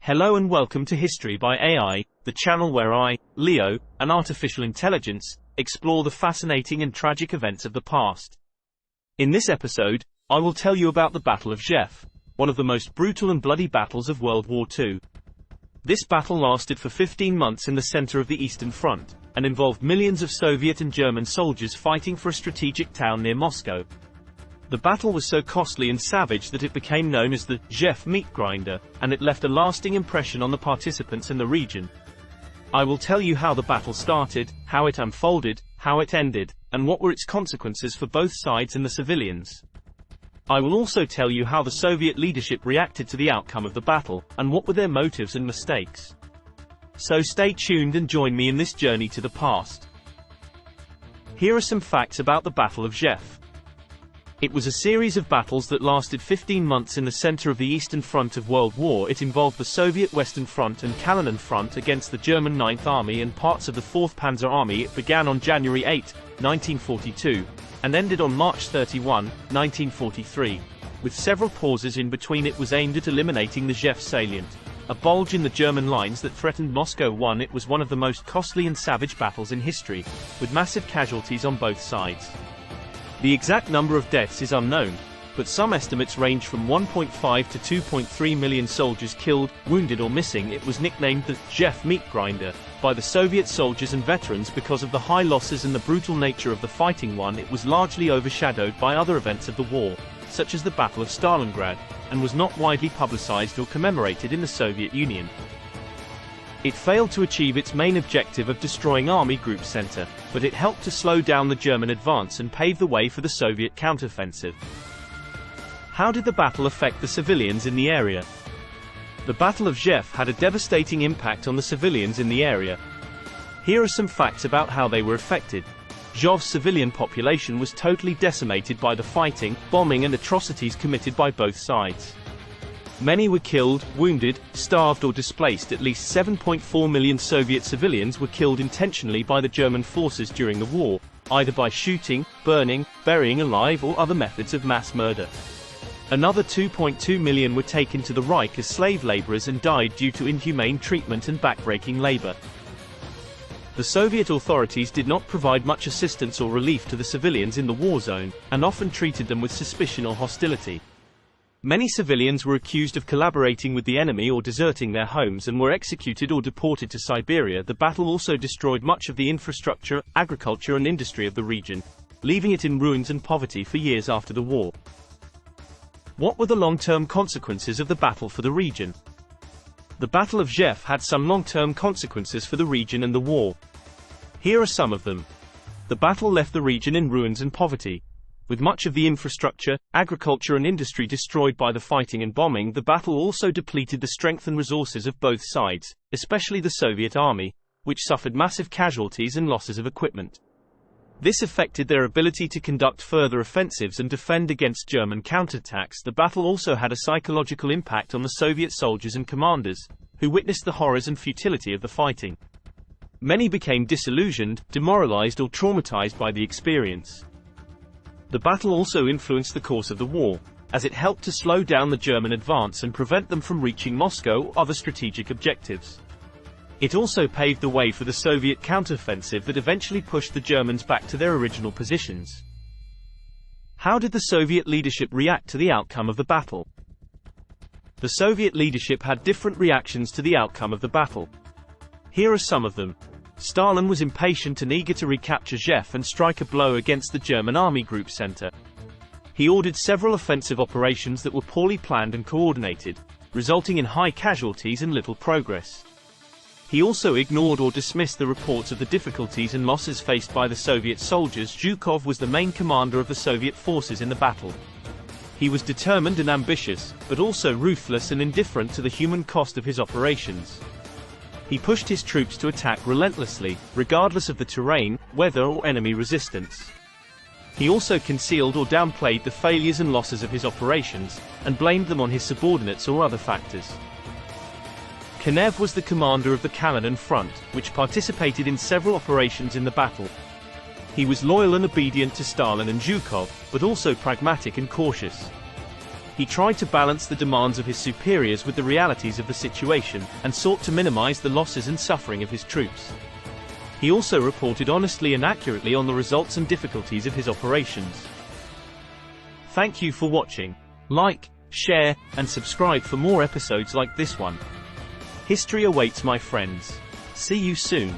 Hello and welcome to History by AI, the channel where I, Leo, and artificial intelligence, explore the fascinating and tragic events of the past. In this episode, I will tell you about the Battle of Rzhev, one of the most brutal and bloody battles of World War II. This battle lasted for 15 months in the center of the Eastern Front, and involved millions of Soviet and German soldiers fighting for a strategic town near Moscow. The battle was so costly and savage that it became known as the Rzhev Meat Grinder, and it left a lasting impression on the participants in the region. I will tell you how the battle started, how it unfolded, how it ended, and what were its consequences for both sides and the civilians. I will also tell you how the Soviet leadership reacted to the outcome of the battle, and what were their motives and mistakes. So stay tuned and join me in this journey to the past. Here are some facts about the Battle of Rzhev. It was a series of battles that lasted 15 months in the center of the Eastern Front of World War. It involved the Soviet Western Front and Kalinin Front against the German 9th Army and parts of the 4th Panzer Army. It began on January 8, 1942, and ended on March 31, 1943. With several pauses in between, it was aimed at eliminating the Rzhev salient, a bulge in the German lines that threatened Moscow. It was one of the most costly and savage battles in history, with massive casualties on both sides. The exact number of deaths is unknown, but some estimates range from 1.5 to 2.3 million soldiers killed, wounded or missing. It was nicknamed the Rzhev Meat Grinder by the Soviet soldiers and veterans because of the high losses and the brutal nature of the fighting. It was largely overshadowed by other events of the war, such as the Battle of Stalingrad, and was not widely publicized or commemorated in the Soviet Union. It failed to achieve its main objective of destroying Army Group Center, but it helped to slow down the German advance and pave the way for the Soviet counteroffensive. How did the battle affect the civilians in the area? The Battle of Rzhev had a devastating impact on the civilians in the area. Here are some facts about how they were affected. Rzhev's civilian population was totally decimated by the fighting, bombing and atrocities committed by both sides. Many were killed, wounded, starved or displaced. At least 7.4 million Soviet civilians were killed intentionally by the German forces during the war, either by shooting, burning, burying alive or other methods of mass murder. Another 2.2 million were taken to the Reich as slave laborers and died due to inhumane treatment and backbreaking labor. The Soviet authorities did not provide much assistance or relief to the civilians in the war zone, and often treated them with suspicion or hostility. Many civilians were accused of collaborating with the enemy or deserting their homes and were executed or deported to Siberia. The battle also destroyed much of the infrastructure, agriculture and industry of the region, leaving it in ruins and poverty for years after the war. What were the long-term consequences of the battle for the region? The Battle of Rzhev had some long-term consequences for the region and the war. Here are some of them. The battle left the region in ruins and poverty. With much of the infrastructure, agriculture and industry destroyed by the fighting and bombing, the battle also depleted the strength and resources of both sides, especially the Soviet Army, which suffered massive casualties and losses of equipment. This affected their ability to conduct further offensives and defend against German counterattacks. The battle also had a psychological impact on the Soviet soldiers and commanders, who witnessed the horrors and futility of the fighting. Many became disillusioned, demoralized or traumatized by the experience. The battle also influenced the course of the war, as it helped to slow down the German advance and prevent them from reaching Moscow or other strategic objectives. It also paved the way for the Soviet counteroffensive that eventually pushed the Germans back to their original positions. How did the Soviet leadership react to the outcome of the battle? The Soviet leadership had different reactions to the outcome of the battle. Here are some of them. Stalin was impatient and eager to recapture Rzhev and strike a blow against the German Army Group Center. He ordered several offensive operations that were poorly planned and coordinated, resulting in high casualties and little progress. He also ignored or dismissed the reports of the difficulties and losses faced by the Soviet soldiers. Zhukov was the main commander of the Soviet forces in the battle. He was determined and ambitious, but also ruthless and indifferent to the human cost of his operations. He pushed his troops to attack relentlessly, regardless of the terrain, weather or enemy resistance. He also concealed or downplayed the failures and losses of his operations, and blamed them on his subordinates or other factors. Konev was the commander of the Kalinin Front, which participated in several operations in the battle. He was loyal and obedient to Stalin and Zhukov, but also pragmatic and cautious. He tried to balance the demands of his superiors with the realities of the situation, and sought to minimize the losses and suffering of his troops. He also reported honestly and accurately on the results and difficulties of his operations. Thank you for watching. Like, share, and subscribe for more episodes like this one. History awaits, my friends. See you soon.